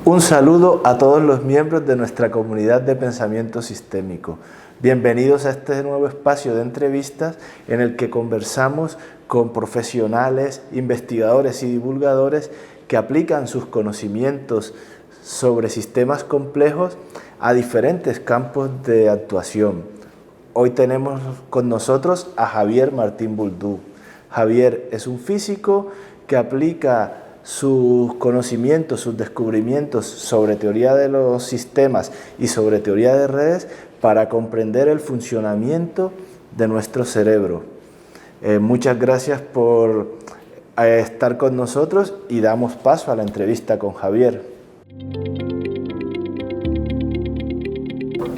Un saludo a todos los miembros de nuestra comunidad de pensamiento sistémico. Bienvenidos a este nuevo espacio de entrevistas en el que conversamos con profesionales, investigadores y divulgadores que aplican sus conocimientos sobre sistemas complejos a diferentes campos de actuación. Hoy tenemos con nosotros a Javier Martín Buldú. Javier es un físico que aplica sus conocimientos, sus descubrimientos sobre teoría de los sistemas y sobre teoría de redes para comprender el funcionamiento de nuestro cerebro. Muchas gracias por estar con nosotros y damos paso a la entrevista con Javier.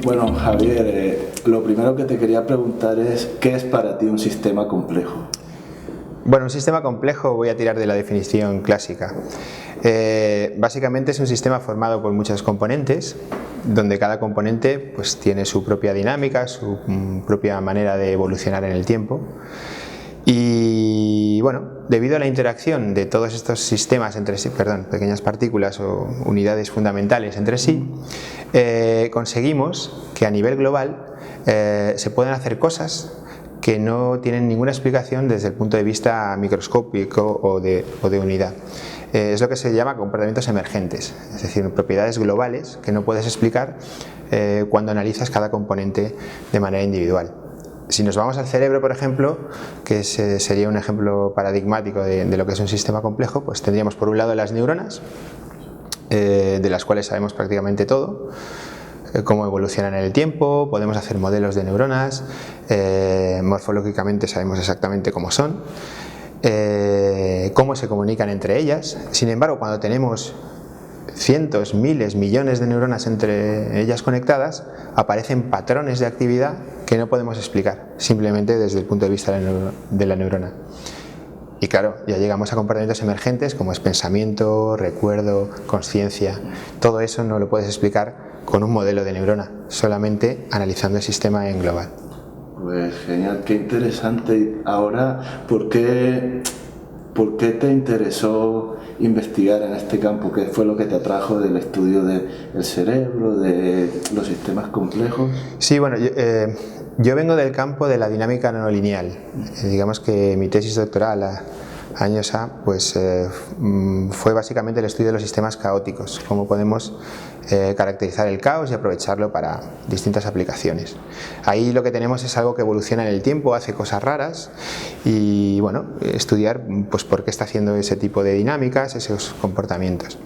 Bueno, Javier, lo primero que te quería preguntar es ¿qué es para ti un sistema complejo? Bueno, un sistema complejo, voy a tirar de la definición clásica. Básicamente es un sistema formado por muchos componentes, donde cada componente pues, tiene su propia dinámica, su propia manera de evolucionar en el tiempo. Y bueno, debido a la interacción de todos estos sistemas entre sí, pequeñas partículas o unidades fundamentales entre sí, conseguimos que a nivel global se puedan hacer cosas que no tienen ninguna explicación desde el punto de vista microscópico o de unidad. Es lo que se llama comportamientos emergentes, es decir, propiedades globales que no puedes explicar cuando analizas cada componente de manera individual. Si nos vamos al cerebro, por ejemplo, que sería un ejemplo paradigmático de lo que es un sistema complejo, pues tendríamos por un lado las neuronas, de las cuales sabemos prácticamente todo, cómo evolucionan en el tiempo, podemos hacer modelos de neuronas, morfológicamente sabemos exactamente cómo son, cómo se comunican entre ellas. Sin embargo, cuando tenemos cientos, miles, millones de neuronas entre ellas conectadas, aparecen patrones de actividad que no podemos explicar, simplemente desde el punto de vista de la neurona. Y claro, ya llegamos a comportamientos emergentes como es pensamiento, recuerdo, conciencia. Todo eso no lo puedes explicar con un modelo de neurona, solamente analizando el sistema en global. Pues genial, qué interesante. Ahora, ¿por qué te interesó investigar en este campo? ¿Qué fue lo que te atrajo del estudio del cerebro, de los sistemas complejos? Sí, bueno, yo vengo del campo de la dinámica no lineal. Digamos que mi tesis doctoral años pues fue básicamente el estudio de los sistemas caóticos, cómo podemos caracterizar el caos y aprovecharlo para distintas aplicaciones. Ahí lo que tenemos es algo que evoluciona en el tiempo, hace cosas raras y bueno, estudiar pues por qué está haciendo ese tipo de dinámicas, esos comportamientos.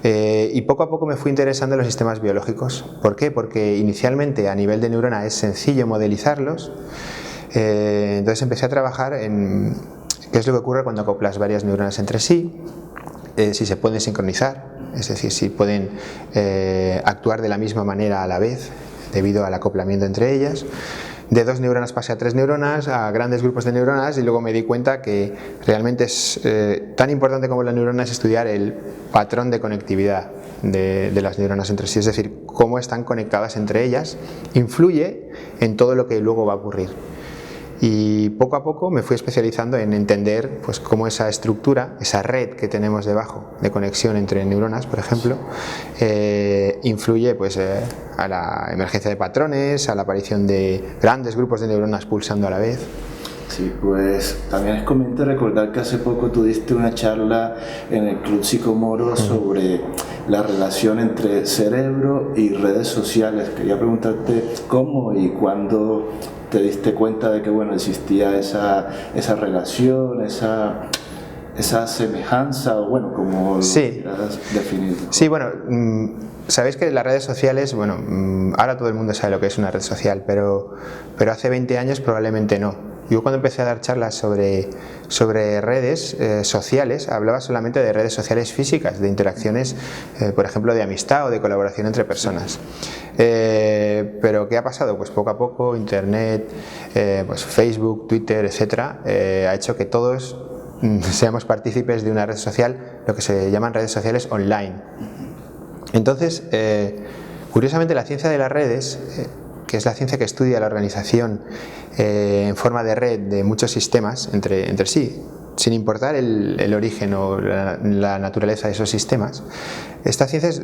Y poco a poco me fui interesando en los sistemas biológicos. ¿Por qué? Porque inicialmente a nivel de neurona es sencillo modelizarlos, entonces empecé a trabajar en qué es lo que ocurre cuando acoplas varias neuronas entre sí, si se pueden sincronizar, es decir, si pueden actuar de la misma manera a la vez debido al acoplamiento entre ellas. De 2 neuronas pasé a 3 neuronas, a grandes grupos de neuronas, y luego me di cuenta que realmente es tan importante como la neurona es estudiar el patrón de conectividad de las neuronas entre sí, es decir, cómo están conectadas entre ellas, influye en todo lo que luego va a ocurrir. Y poco a poco me fui especializando en entender pues, cómo esa estructura, esa red que tenemos debajo de conexión entre neuronas, por ejemplo, influye pues, a la emergencia de patrones, a la aparición de grandes grupos de neuronas pulsando a la vez. Sí, pues también es conveniente recordar que hace poco tú diste una charla en el Club Psicomoro sobre la relación entre cerebro y redes sociales. Quería preguntarte cómo y cuándo te diste cuenta de que bueno, existía esa relación, esa semejanza, o bueno, como lo quieras definir. Sí, bueno, sabéis que las redes sociales, bueno, ahora todo el mundo sabe lo que es una red social, pero hace 20 años probablemente no. Yo cuando empecé a dar charlas sobre redes sociales, hablaba solamente de redes sociales físicas, de interacciones, por ejemplo, de amistad o de colaboración entre personas. Pero ¿qué ha pasado? Pues poco a poco Internet, pues Facebook, Twitter, etcétera, ha hecho que todos seamos partícipes de una red social, lo que se llaman redes sociales online. Entonces, curiosamente la ciencia de las redes, que es la ciencia que estudia la organización en forma de red de muchos sistemas entre sí, sin importar el origen o la naturaleza de esos sistemas, esta ciencia es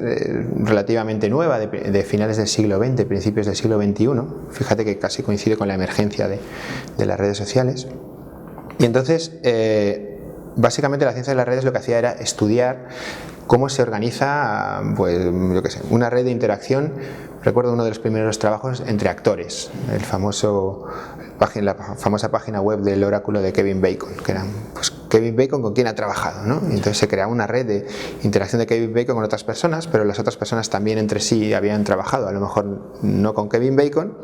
relativamente nueva, de finales del siglo XX, principios del siglo XXI. Fíjate que casi coincide con la emergencia de las redes sociales. Y entonces, básicamente la ciencia de las redes lo que hacía era estudiar cómo se organiza, pues, yo qué sé, una red de interacción. Recuerdo uno de los primeros trabajos entre actores, la famosa página web del oráculo de Kevin Bacon, que era pues, Kevin Bacon con quien ha trabajado, ¿no? Y entonces se creaba una red de interacción de Kevin Bacon con otras personas, pero las otras personas también entre sí habían trabajado, a lo mejor no con Kevin Bacon,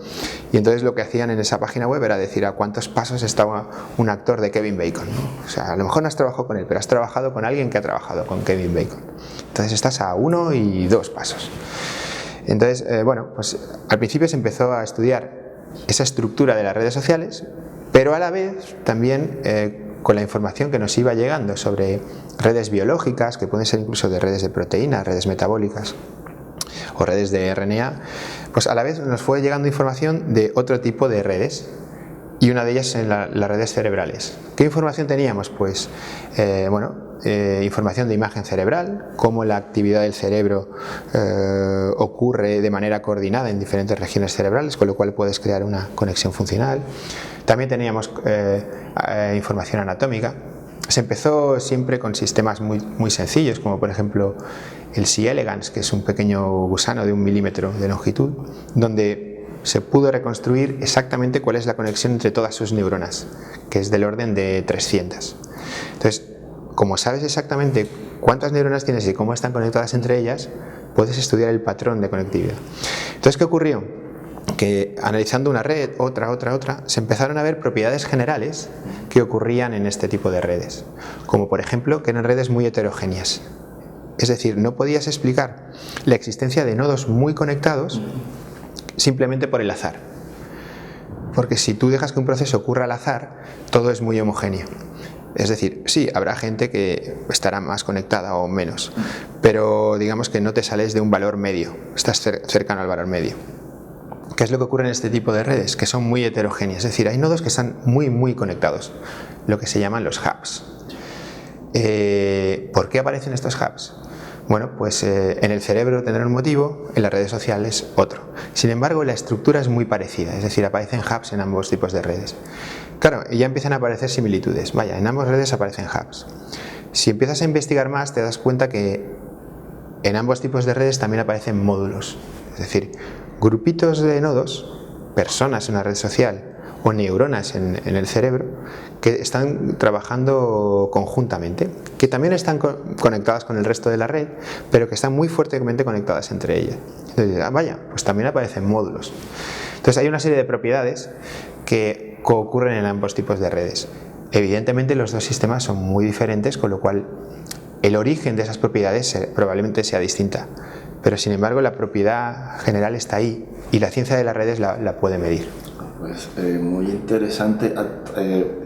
y entonces lo que hacían en esa página web era decir a cuántos pasos estaba un actor de Kevin Bacon, ¿no? O sea, a lo mejor no has trabajado con él, pero has trabajado con alguien que ha trabajado con Kevin Bacon. Entonces estás a 1 y 2 pasos. Entonces, bueno, pues al principio se empezó a estudiar esa estructura de las redes sociales, pero a la vez también con la información que nos iba llegando sobre redes biológicas, que pueden ser incluso de redes de proteínas, redes metabólicas o redes de RNA, pues a la vez nos fue llegando información de otro tipo de redes, y una de ellas en las redes cerebrales. ¿Qué información teníamos? Pues, información de imagen cerebral, cómo la actividad del cerebro ocurre de manera coordinada en diferentes regiones cerebrales, con lo cual puedes crear una conexión funcional. También teníamos información anatómica. Se empezó siempre con sistemas muy sencillos, como por ejemplo el C. elegans, que es un pequeño gusano de 1 milímetro de longitud, donde se pudo reconstruir exactamente cuál es la conexión entre todas sus neuronas, que es del orden de 300. Entonces, como sabes exactamente cuántas neuronas tienes y cómo están conectadas entre ellas, puedes estudiar el patrón de conectividad. Entonces, ¿qué ocurrió? Que analizando una red, otra, se empezaron a ver propiedades generales que ocurrían en este tipo de redes, como por ejemplo que eran redes muy heterogéneas. Es decir, no podías explicar la existencia de nodos muy conectados simplemente por el azar, porque si tú dejas que un proceso ocurra al azar, todo es muy homogéneo. Es decir, sí, habrá gente que estará más conectada o menos, pero digamos que no te sales de un valor medio, estás cercano al valor medio. ¿Qué es lo que ocurre en este tipo de redes? Que son muy heterogéneas, es decir, hay nodos que están muy conectados, lo que se llaman los hubs. ¿Por qué aparecen estos hubs? Bueno, pues en el cerebro tendrán un motivo, en las redes sociales otro. Sin embargo, la estructura es muy parecida, es decir, aparecen hubs en ambos tipos de redes. Claro, y ya empiezan a aparecer similitudes. Vaya, en ambas redes aparecen hubs. Si empiezas a investigar más, te das cuenta que en ambos tipos de redes también aparecen módulos, es decir, grupitos de nodos, personas en una red social o neuronas en el cerebro que están trabajando conjuntamente, que también están conectadas con el resto de la red, pero que están muy fuertemente conectadas entre ellas. Entonces, vaya, pues también aparecen módulos. Entonces hay una serie de propiedades que ocurren en ambos tipos de redes. Evidentemente los dos sistemas son muy diferentes, con lo cual el origen de esas propiedades probablemente sea distinta, pero sin embargo la propiedad general está ahí y la ciencia de las redes la puede medir. Pues muy interesante.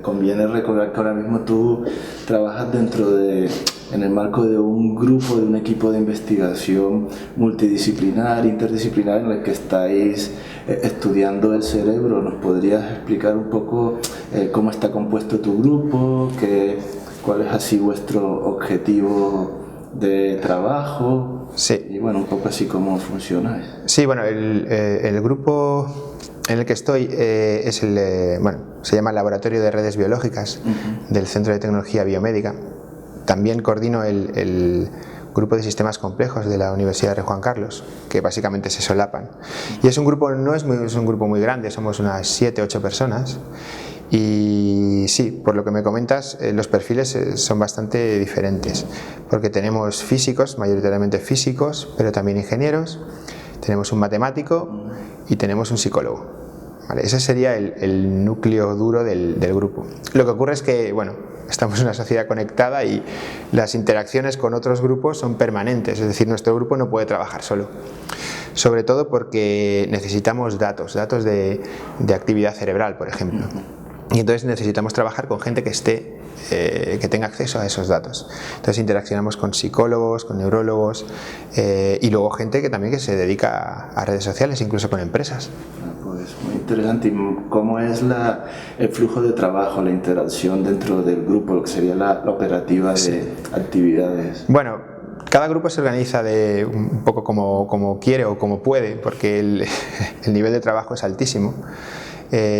Conviene recordar que ahora mismo tú trabajas en el marco de un grupo, de un equipo de investigación multidisciplinar, interdisciplinar, en el que estáis estudiando el cerebro. ¿Nos podrías explicar un poco cómo está compuesto tu grupo? ¿Cuál es así vuestro objetivo de trabajo? Sí. Y bueno, un poco así cómo funciona. Sí, bueno, el grupo en el que estoy se llama Laboratorio de Redes Biológicas del Centro de Tecnología Biomédica. También coordino el grupo de sistemas complejos de la Universidad de Juan Carlos, que básicamente se solapan. Y es un grupo, es un grupo muy grande, somos unas 7-8 personas. Y sí, por lo que me comentas, los perfiles son bastante diferentes, porque tenemos físicos, mayoritariamente físicos, pero también ingenieros, tenemos un matemático y tenemos un psicólogo. ¿Vale? Ese sería el núcleo duro del grupo. Lo que ocurre es que, bueno, estamos en una sociedad conectada y las interacciones con otros grupos son permanentes, es decir, nuestro grupo no puede trabajar solo. Sobre todo porque necesitamos datos de actividad cerebral, por ejemplo. Y entonces necesitamos trabajar con gente que tenga acceso a esos datos. Entonces interaccionamos con psicólogos, con neurólogos y luego gente que se dedica a redes sociales, incluso con empresas. Pues muy interesante. ¿Y cómo es el flujo de trabajo, la interacción dentro del grupo, lo que sería la operativa de actividades? Bueno, cada grupo se organiza un poco como quiere o como puede, porque el nivel de trabajo es altísimo.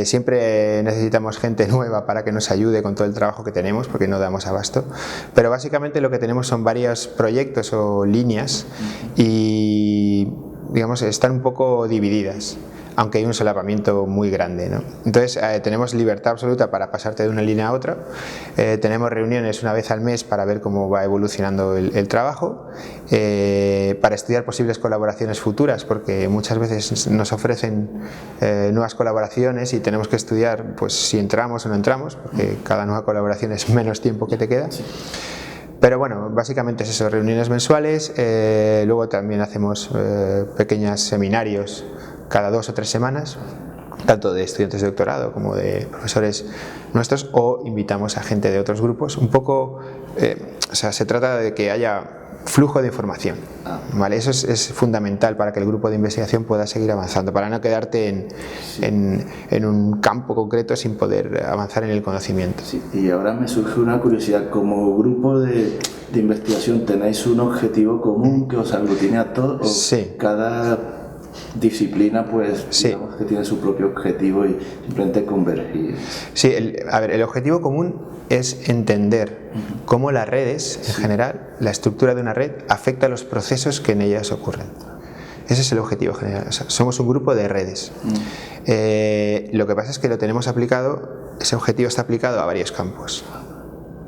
Siempre necesitamos gente nueva para que nos ayude con todo el trabajo que tenemos, porque no damos abasto, pero básicamente lo que tenemos son varios proyectos o líneas y digamos están un poco divididas, aunque hay un solapamiento muy grande, ¿no? Entonces tenemos libertad absoluta para pasarte de una línea a otra, tenemos reuniones una vez al mes para ver cómo va evolucionando el trabajo, para estudiar posibles colaboraciones futuras, porque muchas veces nos ofrecen nuevas colaboraciones y tenemos que estudiar pues si entramos o no entramos, porque cada nueva colaboración es menos tiempo que te queda. Sí. Pero bueno, básicamente es eso, reuniones mensuales, luego también hacemos pequeños seminarios cada 2 o 3 semanas, tanto de estudiantes de doctorado como de profesores nuestros, o invitamos a gente de otros grupos. Un poco, o sea, se trata de que haya flujo de información, ¿vale? Eso es fundamental para que el grupo de investigación pueda seguir avanzando, para no quedarte en un campo concreto sin poder avanzar en el conocimiento. Sí. Y ahora me surge una curiosidad, como grupo de investigación, ¿tenéis un objetivo común que os aglutine a todos? Sí. Cada disciplina pues digamos que tiene su propio objetivo y simplemente convergir. Sí, el objetivo común es entender cómo las redes en general, la estructura de una red afecta a los procesos que en ellas ocurren. Ese es el objetivo general, o sea, somos un grupo de redes. Lo que pasa es que lo tenemos aplicado, ese objetivo está aplicado a varios campos.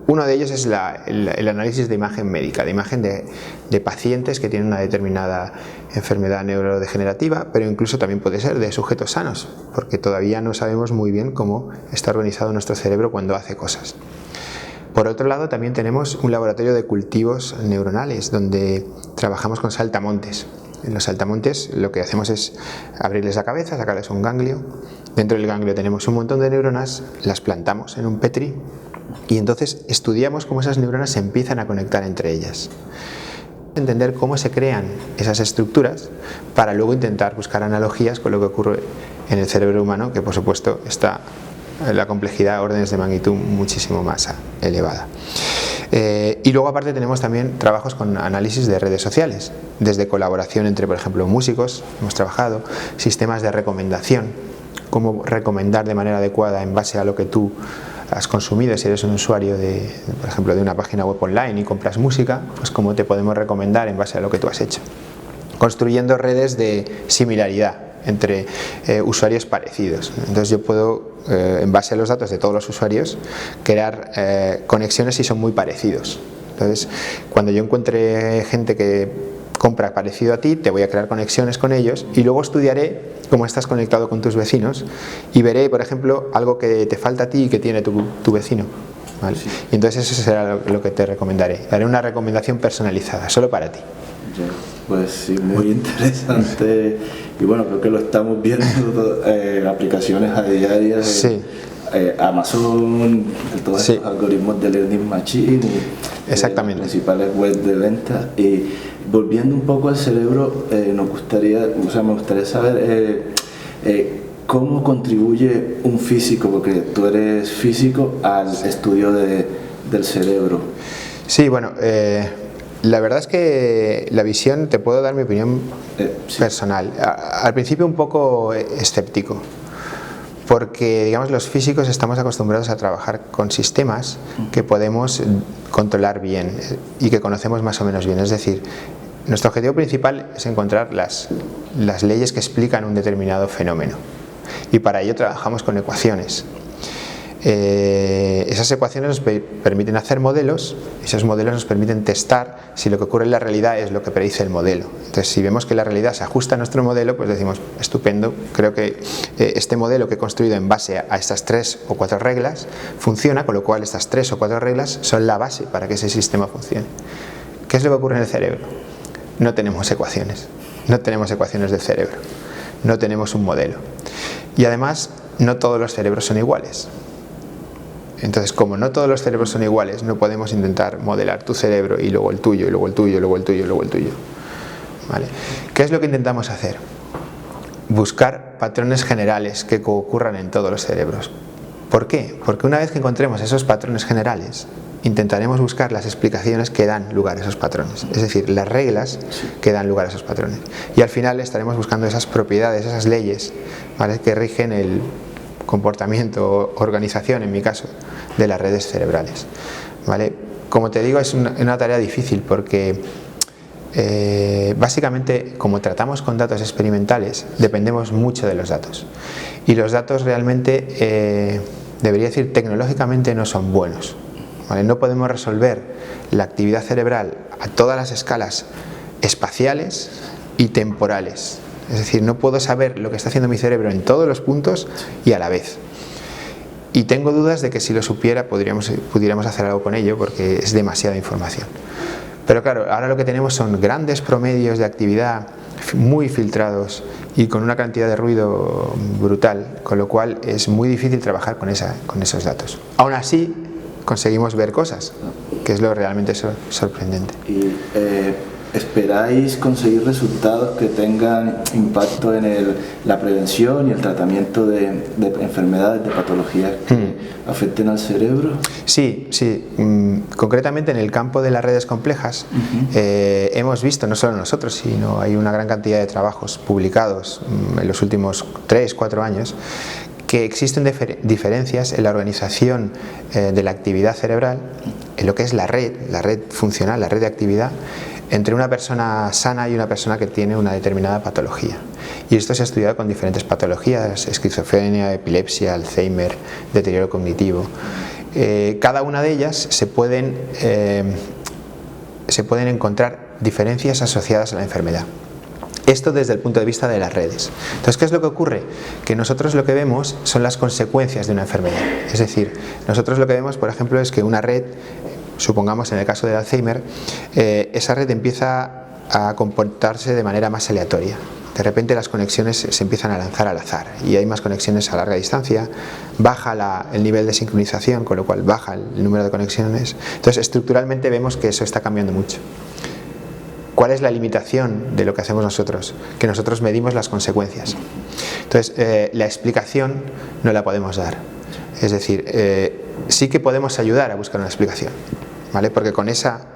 Uno de ellos es el análisis de imagen médica, de imagen de pacientes que tienen una determinada enfermedad neurodegenerativa, pero incluso también puede ser de sujetos sanos, porque todavía no sabemos muy bien cómo está organizado nuestro cerebro cuando hace cosas. Por otro lado, también tenemos un laboratorio de cultivos neuronales, donde trabajamos con saltamontes. En los saltamontes lo que hacemos es abrirles la cabeza, sacarles un ganglio. Dentro del ganglio tenemos un montón de neuronas, las plantamos en un Petri y entonces estudiamos cómo esas neuronas se empiezan a conectar entre ellas. Entender cómo se crean esas estructuras para luego intentar buscar analogías con lo que ocurre en el cerebro humano, que por supuesto está en la complejidad a órdenes de magnitud muchísimo más elevada. Y luego aparte tenemos también trabajos con análisis de redes sociales, desde colaboración entre, por ejemplo, músicos, hemos trabajado, sistemas de recomendación, cómo recomendar de manera adecuada en base a lo que tú has consumido. Si eres un usuario por ejemplo, de una página web online y compras música, pues cómo te podemos recomendar en base a lo que tú has hecho. Construyendo redes de similaridad entre usuarios parecidos. Entonces yo puedo, en base a los datos de todos los usuarios, crear conexiones si son muy parecidos. Entonces, cuando yo encuentre gente que compra parecido a ti, te voy a crear conexiones con ellos y luego estudiaré cómo estás conectado con tus vecinos y veré, por ejemplo, algo que te falta a ti y que tiene tu vecino, ¿vale? Sí. Y entonces eso será lo que te recomendaré. Haré una recomendación personalizada, solo para ti. Pues sí, muy interesante. Y bueno, creo que lo estamos viendo, aplicaciones a diario. Sí. Amazon, todos estos algoritmos de Learning Machine y exactamente. Las principales webs de venta. Y volviendo un poco al cerebro, me gustaría saber cómo contribuye un físico, porque tú eres físico, al estudio del cerebro. Sí, bueno, la verdad es que la visión, te puedo dar mi opinión personal. Al principio un poco escéptico, porque digamos los físicos estamos acostumbrados a trabajar con sistemas que podemos controlar bien y que conocemos más o menos bien. Es decir, nuestro objetivo principal es encontrar las leyes que explican un determinado fenómeno y para ello trabajamos con ecuaciones. Esas ecuaciones nos permiten hacer modelos, esos modelos nos permiten testar si lo que ocurre en la realidad es lo que predice el modelo. Entonces, si vemos que la realidad se ajusta a nuestro modelo, pues decimos, estupendo, creo que este modelo que he construido en base a estas 3 o 4 reglas funciona, con lo cual estas 3 o 4 reglas son la base para que ese sistema funcione. ¿Qué es lo que ocurre en el cerebro? No tenemos ecuaciones del cerebro, no tenemos un modelo. Y además, no todos los cerebros son iguales. Entonces, como no todos los cerebros son iguales, no podemos intentar modelar tu cerebro y luego el tuyo, y luego el tuyo, y luego el tuyo, y luego el tuyo. ¿Vale? ¿Qué es lo que intentamos hacer? Buscar patrones generales que ocurran en todos los cerebros. ¿Por qué? Porque una vez que encontremos esos patrones generales, intentaremos buscar las explicaciones que dan lugar a esos patrones, es decir, las reglas que dan lugar a esos patrones. Y al final estaremos buscando esas propiedades, esas leyes, ¿vale?, que rigen el comportamiento o organización, en mi caso, de las redes cerebrales. ¿Vale? Como te digo, es una tarea difícil porque básicamente, como tratamos con datos experimentales, dependemos mucho de los datos. Y los datos realmente, debería decir, tecnológicamente no son buenos. ¿Vale? No podemos resolver la actividad cerebral a todas las escalas espaciales y temporales. Es decir, no puedo saber lo que está haciendo mi cerebro en todos los puntos y a la vez. Y tengo dudas de que si lo supiera pudiéramos hacer algo con ello, porque es demasiada información. Pero claro, ahora lo que tenemos son grandes promedios de actividad muy filtrados y con una cantidad de ruido brutal, con lo cual es muy difícil trabajar con esos datos. Aún así, conseguimos ver cosas, que es lo realmente sorprendente. Y ¿esperáis conseguir resultados que tengan impacto en la prevención y el tratamiento de enfermedades, de patologías que afecten al cerebro? Sí. Concretamente en el campo de las redes complejas, hemos visto, no solo nosotros, sino hay una gran cantidad de trabajos publicados en los últimos 3-4 años, que existen diferencias en la organización de la actividad cerebral, en lo que es la red funcional, la red de actividad, entre una persona sana y una persona que tiene una determinada patología. Y esto se ha estudiado con diferentes patologías: esquizofrenia, epilepsia, Alzheimer, deterioro cognitivo. Cada una de ellas se pueden encontrar diferencias asociadas a la enfermedad. Esto desde el punto de vista de las redes. Entonces, ¿qué es lo que ocurre? Que nosotros lo que vemos son las consecuencias de una enfermedad. Es decir, nosotros lo que vemos, por ejemplo, es que una red, supongamos en el caso del Alzheimer, esa red empieza a comportarse de manera más aleatoria. De repente las conexiones se empiezan a lanzar al azar y hay más conexiones a larga distancia, baja el nivel de sincronización, con lo cual baja el número de conexiones. Entonces, estructuralmente vemos que eso está cambiando mucho. ¿Cuál es la limitación de lo que hacemos nosotros? Que nosotros medimos las consecuencias. Entonces, la explicación no la podemos dar. Es decir, sí que podemos ayudar a buscar una explicación, ¿vale? Porque con esa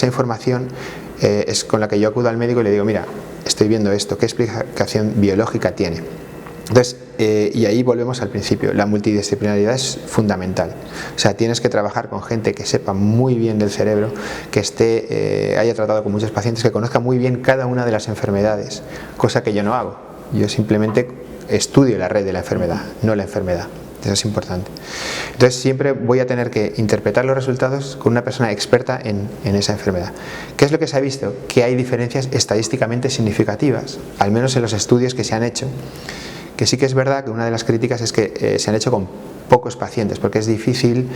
información es con la que yo acudo al médico y le digo: mira, estoy viendo esto, ¿qué explicación biológica tiene? Entonces, y ahí volvemos al principio, la multidisciplinaridad es fundamental. O sea, tienes que trabajar con gente que sepa muy bien del cerebro, que haya tratado con muchos pacientes, que conozca muy bien cada una de las enfermedades, cosa que yo no hago. Yo simplemente estudio la red de la enfermedad, no la enfermedad. Eso es importante. Entonces, siempre voy a tener que interpretar los resultados con una persona experta en esa enfermedad. ¿Qué es lo que se ha visto? Que hay diferencias estadísticamente significativas, al menos en los estudios que se han hecho. Que sí que es verdad que una de las críticas es que se han hecho con pocos pacientes, porque es difícil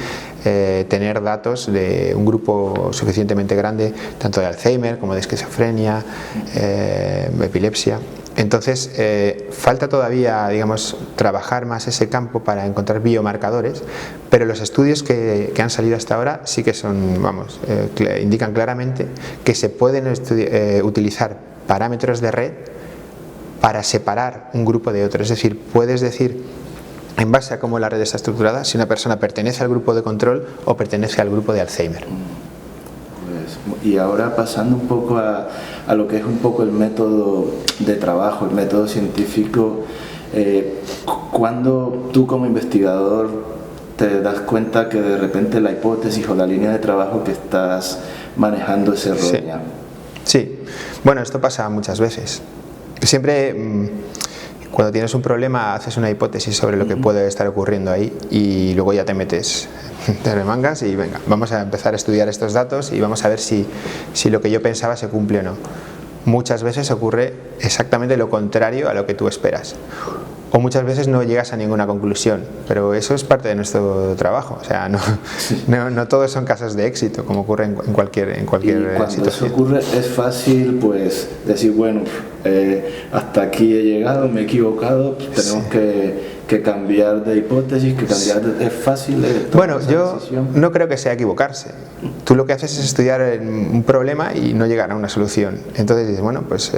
tener datos de un grupo suficientemente grande, tanto de Alzheimer como de esquizofrenia, epilepsia. Entonces, falta todavía, digamos, trabajar más ese campo para encontrar biomarcadores, pero los estudios que han salido hasta ahora sí que son, indican claramente que se pueden utilizar parámetros de red para separar un grupo de otro. Es decir, puedes decir, en base a cómo la red está estructurada, si una persona pertenece al grupo de control o pertenece al grupo de Alzheimer. Y ahora pasando un poco a lo que es un poco el método de trabajo, el método científico, ¿cuándo tú como investigador te das cuenta que de repente la hipótesis o la línea de trabajo que estás manejando es errónea? Sí, bueno, esto pasa muchas veces. Siempre, cuando tienes un problema, haces una hipótesis sobre lo que puede estar ocurriendo ahí y luego ya te metes, te remangas y venga, vamos a empezar a estudiar estos datos y vamos a ver si lo que yo pensaba se cumple o no. Muchas veces ocurre exactamente lo contrario a lo que tú esperas. O muchas veces no llegas a ninguna conclusión, pero eso es parte de nuestro trabajo. O sea, no todos son casos de éxito, como ocurre en cualquier y cuando situación. Eso ocurre, es fácil decir, bueno, hasta aquí he llegado, me he equivocado, tenemos que que cambiar de hipótesis, que cambiar es fácil. Bueno, yo no creo que sea equivocarse. Tú lo que haces es estudiar un problema y no llegar a una solución. Entonces dices, bueno, pues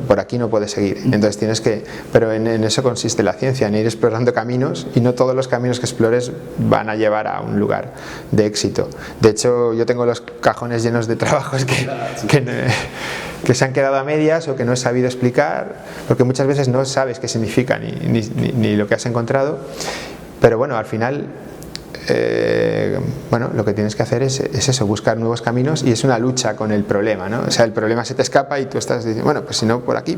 por aquí no puedes seguir. Entonces tienes que... Pero en eso consiste la ciencia, en ir explorando caminos, y no todos los caminos que explores van a llevar a un lugar de éxito. De hecho, yo tengo los cajones llenos de trabajos que se han quedado a medias o que no he sabido explicar, porque muchas veces no sabes qué significa ni lo que has encontrado. Pero bueno, al final lo que tienes que hacer es eso, buscar nuevos caminos, y es una lucha con el problema, ¿no? O sea, el problema se te escapa y tú estás diciendo, bueno, pues si no, por aquí,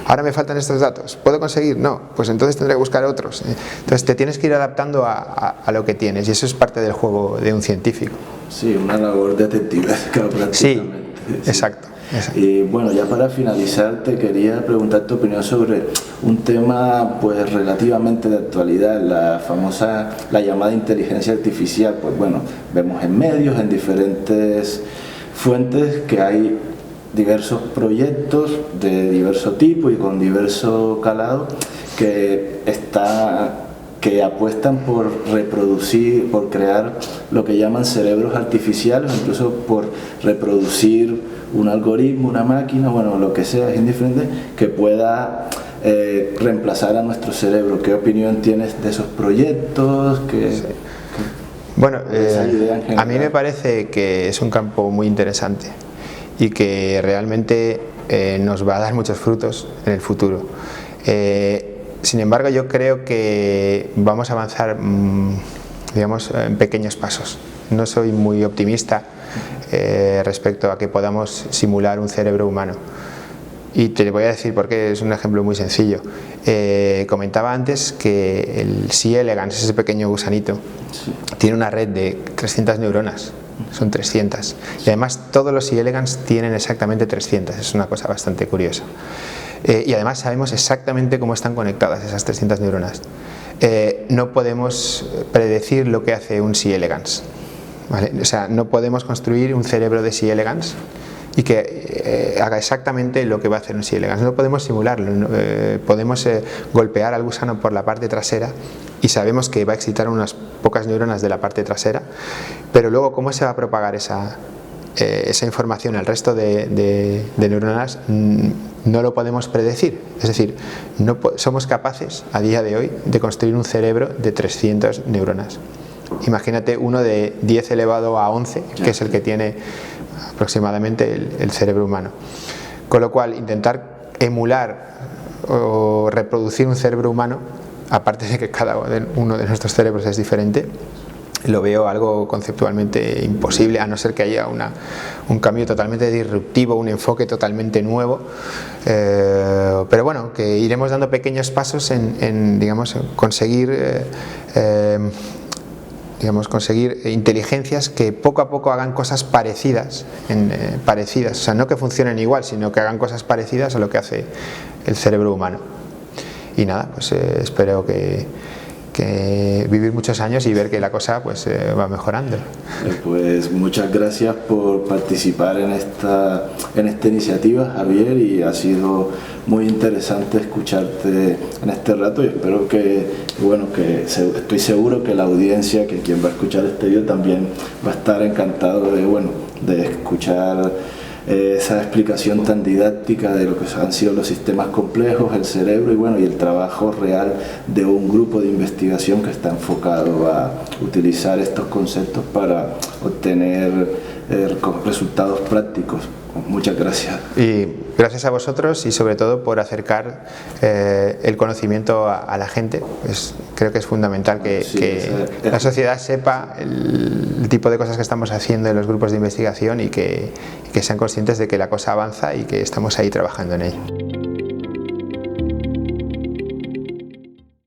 ahora me faltan estos datos, ¿puedo conseguir? No, pues entonces tendré que buscar otros. Entonces te tienes que ir adaptando a lo que tienes, y eso es parte del juego de un científico. Sí, una labor detectivesca prácticamente. Sí, exacto. Y bueno, ya para finalizar te quería preguntar tu opinión sobre un tema pues relativamente de actualidad, la llamada inteligencia artificial. Pues bueno, vemos en medios, en diferentes fuentes, que hay diversos proyectos de diverso tipo y con diverso calado que apuestan por reproducir, por crear lo que llaman cerebros artificiales, incluso por reproducir un algoritmo, una máquina, bueno, lo que sea, es indiferente, que pueda reemplazar a nuestro cerebro. ¿Qué opinión tienes de esos proyectos? Bueno, a mí me parece que es un campo muy interesante y que realmente nos va a dar muchos frutos en el futuro. Sin embargo, yo creo que vamos a avanzar, digamos, en pequeños pasos. No soy muy optimista respecto a que podamos simular un cerebro humano. Y te voy a decir por qué. Es un ejemplo muy sencillo. Comentaba antes que el C. elegans, ese pequeño gusanito, tiene una red de 300 neuronas. Son 300. Y además todos los C. elegans tienen exactamente 300. Es una cosa bastante curiosa. Y además sabemos exactamente cómo están conectadas esas 300 neuronas. No podemos predecir lo que hace un C. elegans, ¿vale? O sea, no podemos construir un cerebro de C. elegans y que haga exactamente lo que va a hacer un C. elegans. No podemos simularlo. Podemos golpear al gusano por la parte trasera y sabemos que va a excitar unas pocas neuronas de la parte trasera, pero luego cómo se va a propagar esa información al resto de neuronas no lo podemos predecir. Es decir, no somos capaces a día de hoy de construir un cerebro de 300 neuronas. Imagínate uno de 10 elevado a 11, que es el que tiene aproximadamente el cerebro humano. Con lo cual, intentar emular o reproducir un cerebro humano, aparte de que cada uno de nuestros cerebros es diferente, lo veo algo conceptualmente imposible, a no ser que haya un cambio totalmente disruptivo, un enfoque totalmente nuevo. Pero bueno, que iremos dando pequeños pasos en digamos, conseguir inteligencias que poco a poco hagan cosas parecidas, o sea, no que funcionen igual, sino que hagan cosas parecidas a lo que hace el cerebro humano. Y nada, pues espero que vivir muchos años y ver que la cosa pues va mejorando. Pues muchas gracias por participar en esta iniciativa, Javier, y ha sido muy interesante escucharte en este rato, y espero estoy seguro que la audiencia, que quien va a escuchar este video, también va a estar encantado de escuchar esa explicación tan didáctica de lo que han sido los sistemas complejos, el cerebro y el trabajo real de un grupo de investigación que está enfocado a utilizar estos conceptos para obtener resultados prácticos. Muchas gracias. Y gracias a vosotros, y sobre todo por acercar el conocimiento a la gente. Creo que es fundamental que la sociedad sepa el tipo de cosas que estamos haciendo en los grupos de investigación y que sean conscientes de que la cosa avanza y que estamos ahí trabajando en ello.